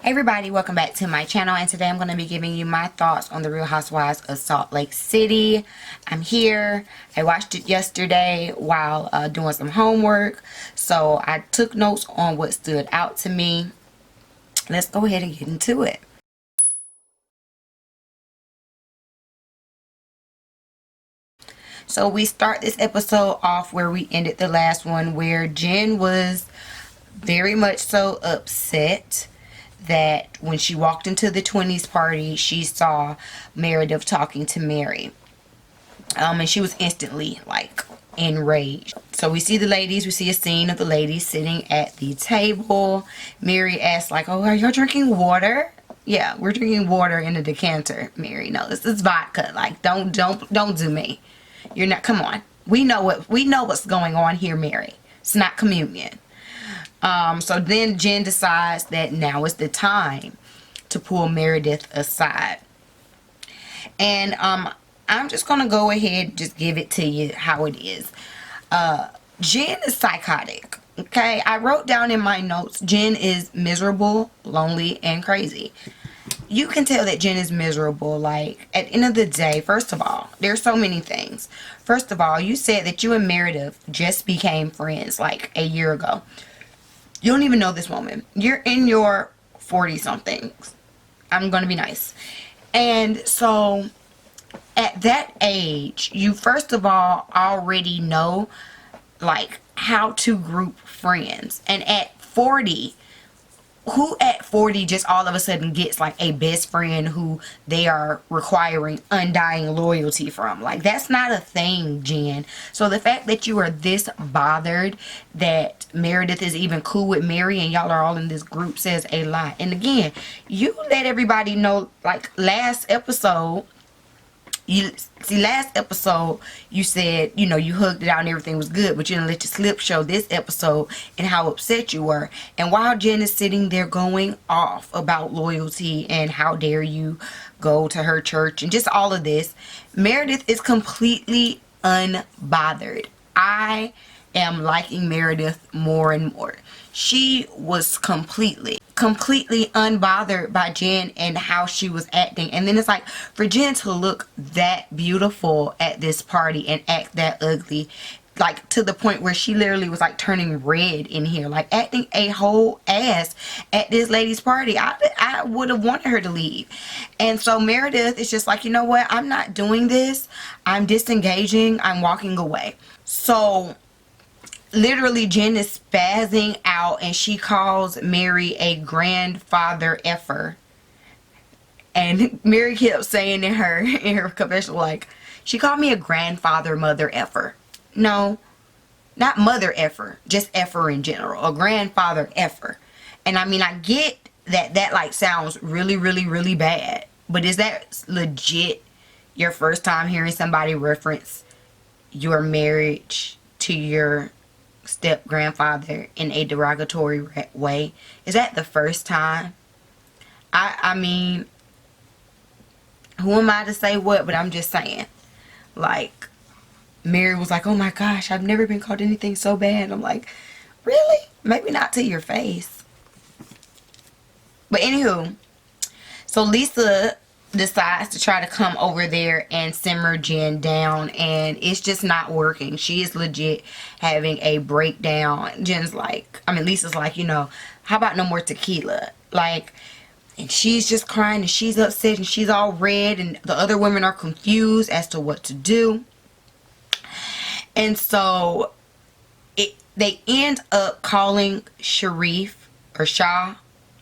Everybody, welcome back to my channel, and today I'm going to be giving you my thoughts on the Real Housewives of Salt Lake City. I'm here. I watched it yesterday while doing some homework, so I took notes on what stood out to me. Let's go ahead and get into it. So we start this episode off where we ended the last one, where Jen was very much so upset that when she walked into the 20s party, she saw Meredith talking to Mary. And she was instantly like enraged. So we see the ladies, we see a scene of the ladies sitting at the table. Mary asks like, "Oh, are y'all drinking water?" "Yeah, we're drinking water in a decanter." "Mary, no, this is vodka. Like, don't do me. You're not, come on. We know what's going on here, Mary. It's not communion." So then Jen decides that now is the time to pull Meredith aside. And I'm just going to go ahead and just give it to you how it is. Jen is psychotic. Okay, I wrote down in my notes, Jen is miserable, lonely, and crazy. You can tell that Jen is miserable. Like, at the end of the day, first of all, there's so many things. First of all, you said that you and Meredith just became friends like a year ago. You don't even know this woman. You're in your 40-somethings. I'm going to be nice. And so, at that age, you first of all already know, like, how to group friends. And at 40, who at 40 just all of a sudden gets like a best friend who they are requiring undying loyalty from? Like, that's not a thing, Jen. So the fact that you are this bothered that Meredith is even cool with Mary and y'all are all in this group says a lot. And again, you let everybody know, like last episode, last episode you said, you know, you hugged it out and everything was good, but you didn't let your slip show this episode and how upset you were. And while Jen is sitting there going off about loyalty and how dare you go to her church and just all of this, Meredith is completely unbothered. I am liking Meredith more and more. She was completely unbothered by Jen and how she was acting. And then it's like, for Jen to look that beautiful at this party and act that ugly, like to the point where she literally was like turning red in here, like acting a whole ass at this lady's party. I would have wanted her to leave. And so Meredith is just like, you know what, I'm not doing this. I'm disengaging. I'm walking away. So literally Jen is spazzing out and she calls Mary a grandfather effer. And Mary kept saying in her confessional, like, she called me a grandfather mother effer. No, not mother effer, just effer in general, a grandfather effer. And I mean, I get that like sounds really, really, really bad, but is that legit your first time hearing somebody reference your marriage to your step grandfather in a derogatory way? Is that the first time? I mean, who am I to say what? But I'm just saying, like, Mary was like, "Oh my gosh, I've never been called anything so bad." I'm like, really? Maybe not to your face. But anywho, so Lisa decides to try to come over there and simmer Jen down, and it's just not working. She is legit having a breakdown. Jen's like, I mean, Lisa's like, you know, how about no more tequila? Like, and she's just crying and she's upset and she's all red and the other women are confused as to what to do. And so they end up calling Sharif or Shah,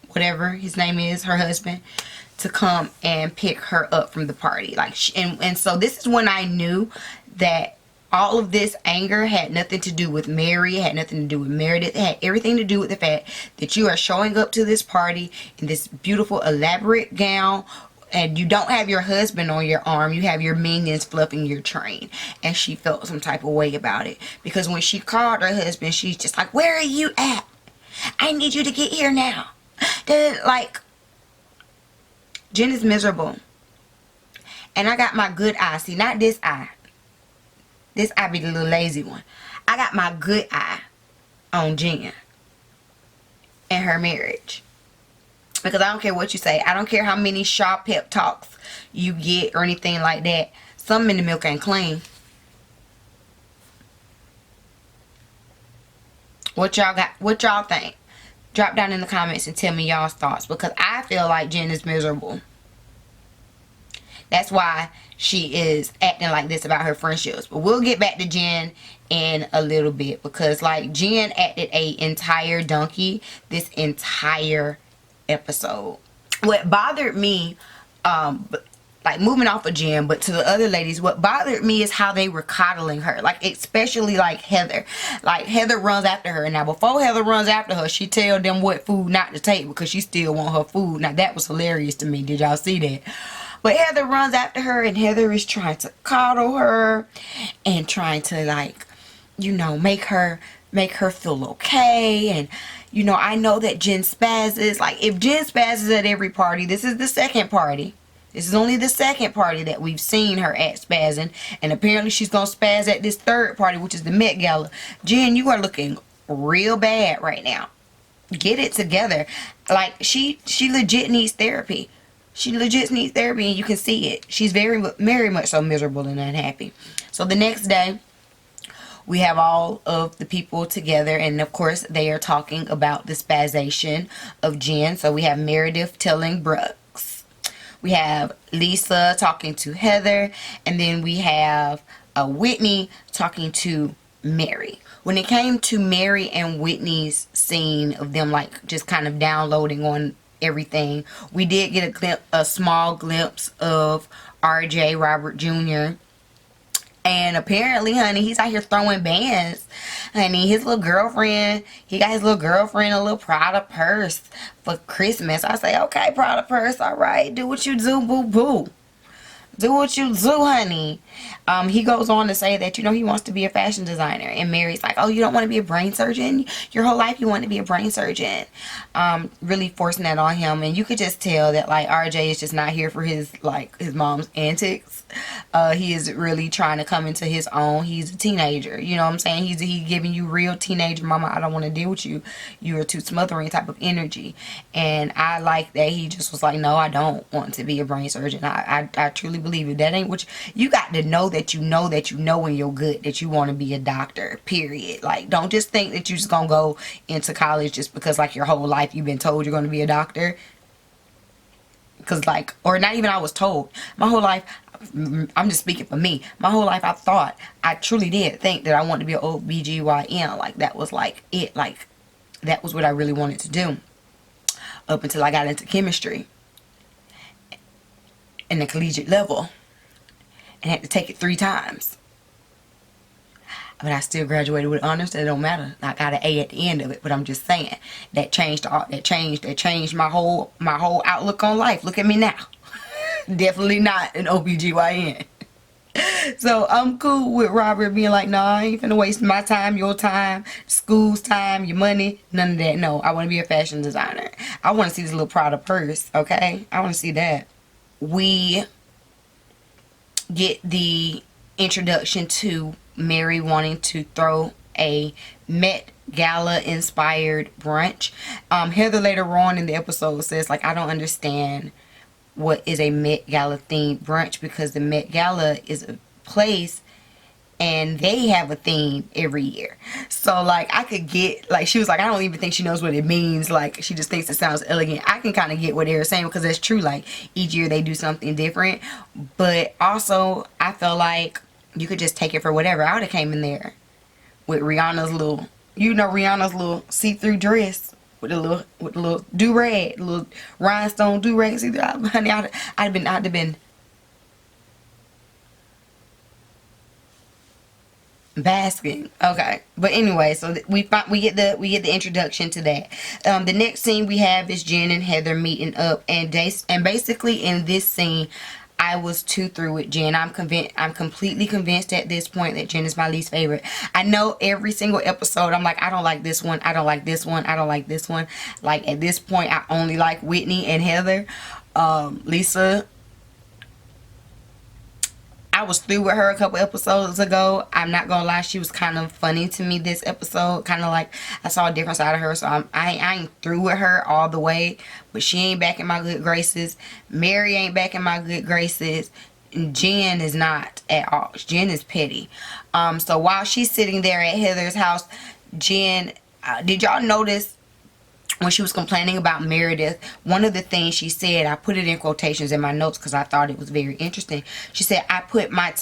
whatever his name is, her husband, to come and pick her up from the party. Like, and so this is when I knew that all of this anger had nothing to do with Mary, it had nothing to do with Meredith. It had everything to do with the fact that you are showing up to this party in this beautiful elaborate gown and you don't have your husband on your arm. You have your minions fluffing your train. And she felt some type of way about it, because when she called her husband, she's just like, "Where are you at? I need you to get here now." Like, Jen is miserable. And I got my good eye. See, not this eye. This eye be the little lazy one. I got my good eye on Jen and her marriage. Because I don't care what you say. I don't care how many sharp pep talks you get or anything like that. Something in the milk ain't clean. What y'all got? What y'all think? Drop down in the comments and tell me y'all's thoughts. Because I feel like Jen is miserable. That's why she is acting like this about her friendships. But we'll get back to Jen in a little bit. Because like Jen acted a entire donkey this entire episode. What bothered me, like moving off of Jen, but to the other ladies, what bothered me is how they were coddling her. Like, especially like Heather. Like, Heather runs after her. Now, before Heather runs after her, she tell them what food not to take because she still want her food. Now, that was hilarious to me. Did y'all see that? But Heather runs after her, and Heather is trying to coddle her and trying to, like, you know, make her feel okay. And you know, I know that Jen spazzes. Like, if Jen spazzes at every party, this is the second party. This is only the second party that we've seen her at spazzing. And apparently she's going to spazz at this third party, which is the Met Gala. Jen, you are looking real bad right now. Get it together. Like, she legit needs therapy. She legit needs therapy, and you can see it. She's very, very much so miserable and unhappy. So the next day, we have all of the people together, and of course they are talking about the spazzation of Jen. So we have Meredith telling Brooks, we have Lisa talking to Heather, and then we have Whitney talking to Mary. When it came to Mary and Whitney's scene of them like just kind of downloading on everything, we did get a small glimpse of RJ Robert Jr. And apparently, honey, he's out here throwing bands. Honey, his little girlfriend, he got his little girlfriend a little Prada purse for Christmas. I say, okay, Prada purse, all right. Do what you do, boo-boo. Do what you do, honey. He goes on to say that, you know, he wants to be a fashion designer. And Mary's like, oh, you don't want to be a brain surgeon? Your whole life you want to be a brain surgeon. Really forcing that on him. And you could just tell that, like, RJ is just not here for his mom's antics. He is really trying to come into his own. He's a teenager. You know what I'm saying? He's giving you real teenager, mama, I don't want to deal with you. You are too smothering type of energy. And I like that he just was like, no, I don't want to be a brain surgeon. I truly believe it. That ain't what you got to know that you know in your gut that you want to be a doctor, period. Like, don't just think that you're just gonna go into college just because like your whole life you've been told you're gonna be a doctor. Because like, or not even I was told. My whole life, I'm just speaking for me, my whole life I truly did think that I wanted to be an OBGYN. Like, that was like it, like that was what I really wanted to do up until I got into chemistry in the collegiate level and had to take it 3 times. But I still graduated with honors. That don't matter. I got an A at the end of it. But I'm just saying that changed my whole outlook on life. Look at me now. Definitely not an OBGYN. So I'm cool with Robert being like, nah, I ain't finna waste my time, your time, school's time, your money, none of that. No, I want to be a fashion designer. I want to see this little Prada purse, okay? I want to see that. We get the introduction to Mary wanting to throw a Met Gala inspired brunch. Heather later on in the episode says, like, I don't understand what is a Met Gala themed brunch, because the Met Gala is a place and they have a theme every year. So like, I could get, like, she was like, I don't even think she knows what it means. Like, she just thinks it sounds elegant. I can kind of get what they were saying, because that's true. Like, each year they do something different. But also, I feel like you could just take it for whatever. I would have came in there with Rihanna's little, you know, Rihanna's little see-through dress with a little do-rag, little rhinestone do-rag. See, honey, I'd have been basking. Okay, but anyway, so we get the introduction to that. The next scene we have is Jen and Heather meeting up, and basically in this scene, I was too through with Jen. I'm completely convinced at this point that Jen is my least favorite. I know every single episode I'm like, I don't like this one, I don't like this one, I don't like this one. Like, at this point, I only like Whitney and Heather. Lisa, I was through with her a couple episodes ago. I'm not gonna lie, she was kind of funny to me this episode. Kind of like I saw a different side of her. So I ain't through with her all the way, but she ain't back in my good graces. Mary ain't back in my good graces. Jen is not at all. Jen is petty. So while she's sitting there at Heather's house, Jen, did y'all notice when she was complaining about Meredith, one of the things she said, I put it in quotations in my notes because I thought it was very interesting. She said, I put my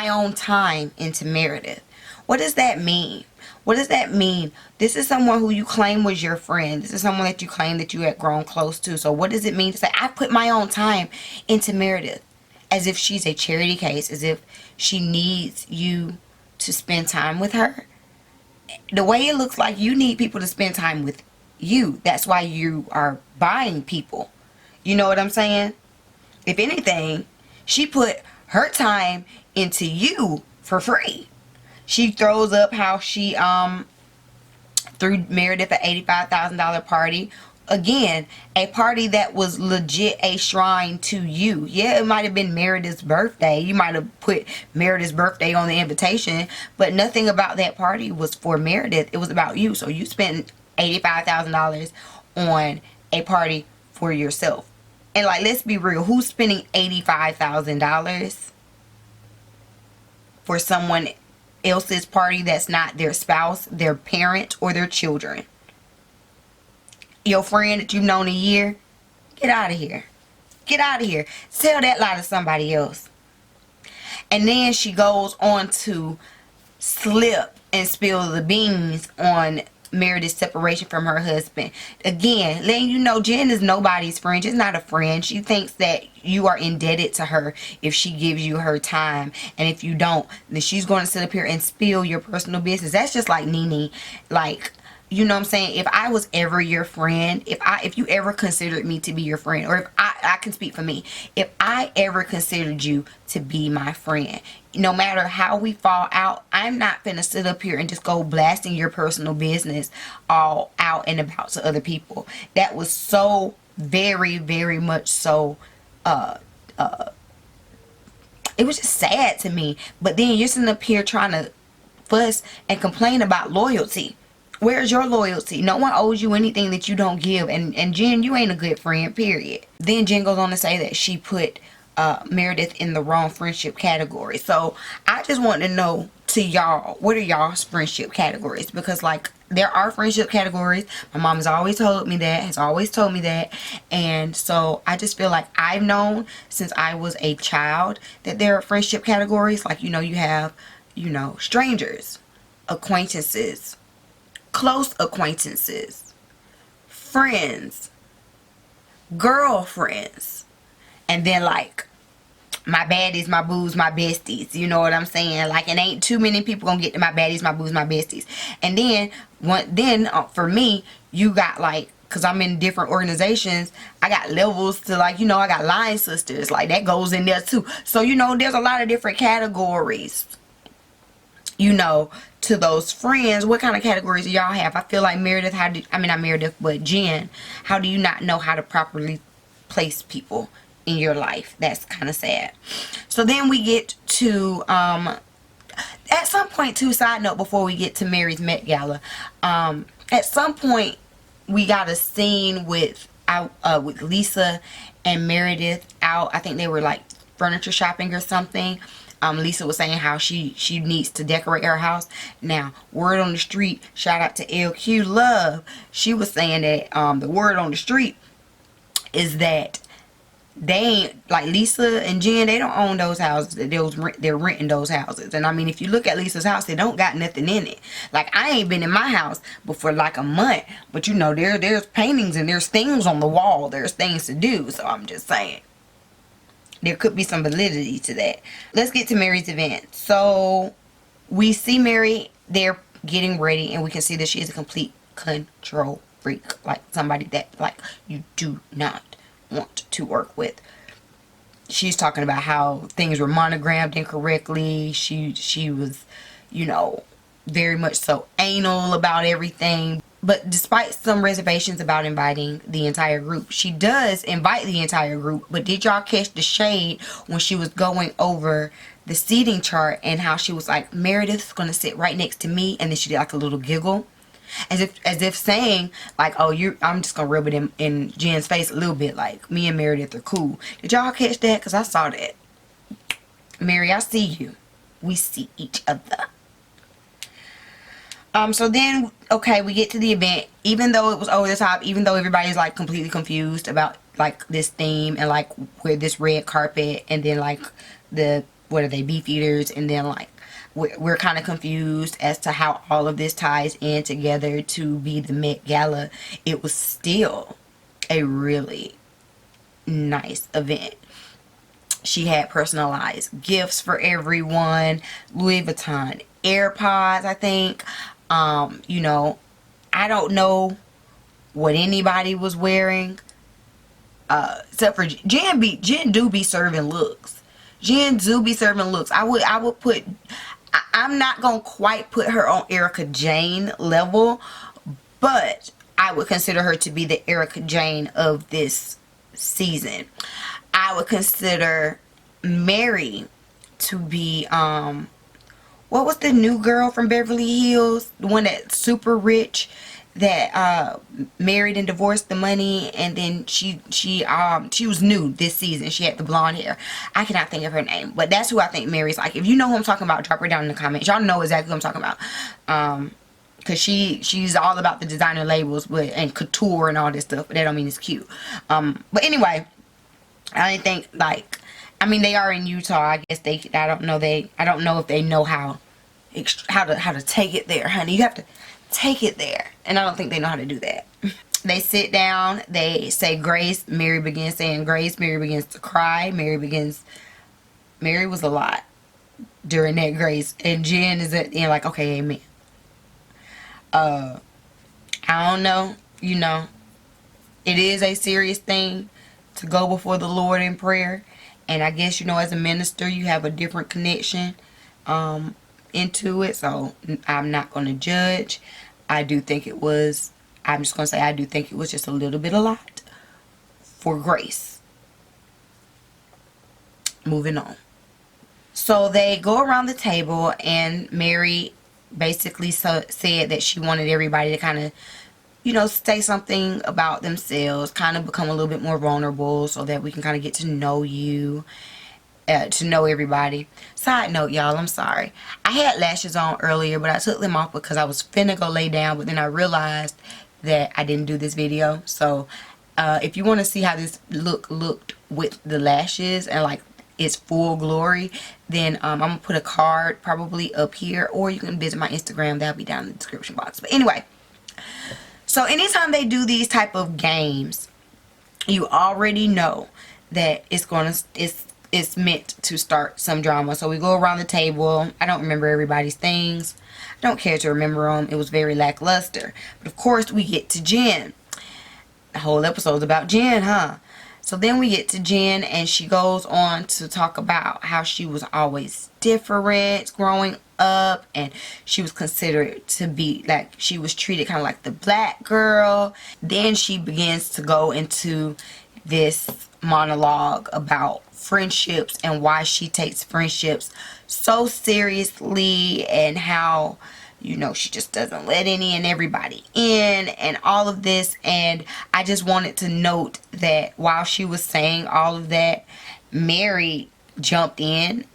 own time into Meredith. What does that mean? What does that mean? This is someone who you claim was your friend. This is someone that you claim that you had grown close to. So what does it mean to say, I put my own time into Meredith? As if she's a charity case, as if she needs you to spend time with her. The way it looks like, you need people to spend time with you. That's why you are buying people. You know what I'm saying? If anything, she put her time into you for free. She throws up how she threw Meredith an $85,000 party. Again, a party that was legit a shrine to you. Yeah, it might have been Meredith's birthday. You might have put Meredith's birthday on the invitation, but nothing about that party was for Meredith. It was about you. So you spent $85,000 on a party for yourself. And like, let's be real. Who's spending $85,000 for someone else's party that's not their spouse, their parent, or their children? Your friend that you've known a year? Get out of here. Get out of here. Tell that lie to somebody else. And then she goes on to slip and spill the beans on Meredith's separation from her husband. Again, letting you know Jen is nobody's friend. She's not a friend. She thinks that you are indebted to her if she gives you her time. And if you don't, then she's going to sit up here and spill your personal business. That's just like Nene. Like, you know what I'm saying? If I was ever your friend, if you ever considered me to be your friend, or if I can speak for me, if I ever considered you to be my friend, no matter how we fall out, I'm not finna sit up here and just go blasting your personal business all out and about to other people. That was so very, very much so, it was just sad to me. But then you're sitting up here trying to fuss and complain about loyalty. Where's your loyalty? No one owes you anything that you don't give. And Jen, you ain't a good friend, period. Then Jen goes on to say that she put Meredith in the wrong friendship category. So I just want to know to y'all, what are y'all's friendship categories? Because like, there are friendship categories. My mom has always told me that, and so I just feel like I've known since I was a child that there are friendship categories. Like, you know, you have, you know, strangers, acquaintances, close acquaintances, friends, girlfriends, and then like my baddies, my boos, my besties. You know what I'm saying? Like, it ain't too many people gonna get to my baddies, my boos, my besties. And then for me, you got like, because I'm in different organizations, I got levels to, like, you know, I got line sisters, like that goes in there too. So, you know, there's a lot of different categories, you know, to those friends. What kind of categories do y'all have? I feel like Meredith, not Meredith, but Jen, how do you not know how to properly place people in your life? That's kind of sad. So then we get to, at some point too, side note before we get to Mary's Met Gala, at some point we got a scene with Lisa and Meredith out. I think they were like furniture shopping or something. Lisa was saying how she needs to decorate her house. Now, word on the street, shout out to LQ Love, she was saying that the word on the street is that they ain't, like Lisa and Jen, they don't own those houses. They're renting those houses. And I mean, if you look at Lisa's house, they don't got nothing in it. Like, I ain't been in my house before like a month, but you know, there's paintings and there's things on the wall. There's things to do. So I'm just saying, there could be some validity to that. Let's get to Mary's event. So we see Mary there getting ready, and we can see that she is a complete control freak. Like somebody that like you do not want to work with. She's talking about how things were monogrammed incorrectly. She was, you know, very much so anal about everything. but despite some reservations about inviting the entire group, she does invite the entire group. But did y'all catch the shade when she was going over the seating chart and how she was like, Meredith's gonna sit right next to me, and then she did like a little giggle, as if saying like, oh, I'm just gonna rub it in Jen's face a little bit, like me and Meredith are cool. Did y'all catch that? Because I saw that. Mary, I see you. We see each other. So then, okay, we get to the event. Even though it was over the top, even though everybody's like completely confused about like this theme and like where this red carpet and then like the, what are they, beef eaters, and then like we're kind of confused as to how all of this ties in together to be the Met Gala. It was still a really nice event. She had personalized gifts for everyone, Louis Vuitton AirPods, I think. You know, I don't know what anybody was wearing, except for Jen. Jen do be serving looks. Jen do be serving looks. I would put. I'm not gonna quite put her on Erica Jane level, but I would consider her to be the Erica Jane of this season. I would consider Mary to be what was the new girl from Beverly Hills, the one that's super rich, that married and divorced the money, and then she was new this season. She had the blonde hair. I cannot think of her name, but that's who I think Mary's like. If you know who I'm talking about, drop her down in the comments. Y'all know exactly who I'm talking about. Because she's all about the designer labels and couture and all this stuff, but that don't mean it's cute. But anyway, I didn't think, like, I mean, they are in Utah. I guess I don't know if they know how to take it there, honey. You have to take it there, and I don't think they know how to do that. They sit down, they say grace. Mary begins saying grace. Mary begins to cry. Mary was a lot during that grace, and Jen is at the end like, okay, amen. I don't know, you know, it is a serious thing to go before the Lord in prayer, and I guess, you know, as a minister you have a different connection into it, so I'm not going to judge. I'm just going to say I do think it was just a little bit a lot for Grace. Moving on. So they go around the table, and Mary basically said that she wanted everybody to kind of, you know, say something about themselves, kind of become a little bit more vulnerable so that we can kind of get to know you, to know everybody. Side note, y'all, I'm sorry. I had lashes on earlier, but I took them off because I was finna go lay down, but then I realized that I didn't do this video. So if you want to see how this looked with the lashes and like its full glory, then I'm gonna put a card probably up here, or you can visit my Instagram. That'll be down in the description box. But anyway, so anytime they do these type of games, you already know that it's meant to start some drama. So we go around the table. I don't remember everybody's things. I don't care to remember them. It was very lackluster. But of course we get to Jen. The whole episode's about Jen, huh? So then we get to Jen, and she goes on to talk about how she was always different growing up, and she was considered to be like, she was treated kind of like the black girl. Then she begins to go into this monologue about friendships and why she takes friendships so seriously, and how, you know, she just doesn't let any and everybody in, and all of this. And I just wanted to note that while she was saying all of that, Mary jumped in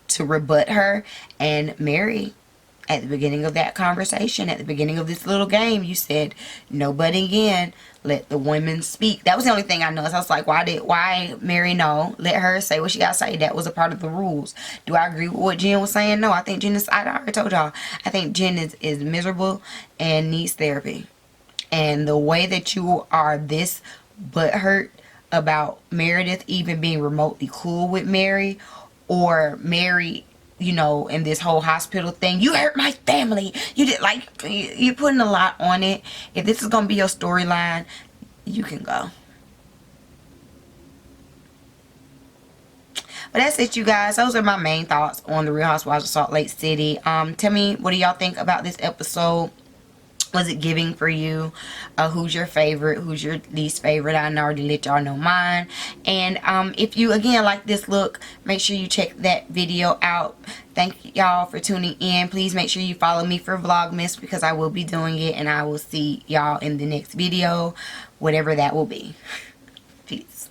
to rebut her. And Mary, at the beginning of that conversation, at the beginning of this little game, you said no butting in, let the women speak. That was the only thing I noticed. I was like, why Mary? No, let her say what she gotta say. That was a part of the rules. Do I agree with what Jen was saying? No, I think Jen is, I already told y'all, I think Jen is miserable and needs therapy. And the way that you are this butthurt about Meredith even being remotely cool with Mary, or Mary, you know, in this whole hospital thing, you hurt my family, you did, like, you're putting a lot on it. If this is gonna be your storyline, you can go. But that's it, you guys. Those are my main thoughts on the Real Housewives of Salt Lake City. Tell me, what do y'all think about this episode? Was it giving for you? Who's your favorite? Who's your least favorite? I already let y'all know mine. And if you again like this look, make sure you check that video out. Thank y'all for tuning in. Please make sure you follow me for Vlogmas, because I will be doing it, and I will see y'all in the next video, whatever that will be. Peace.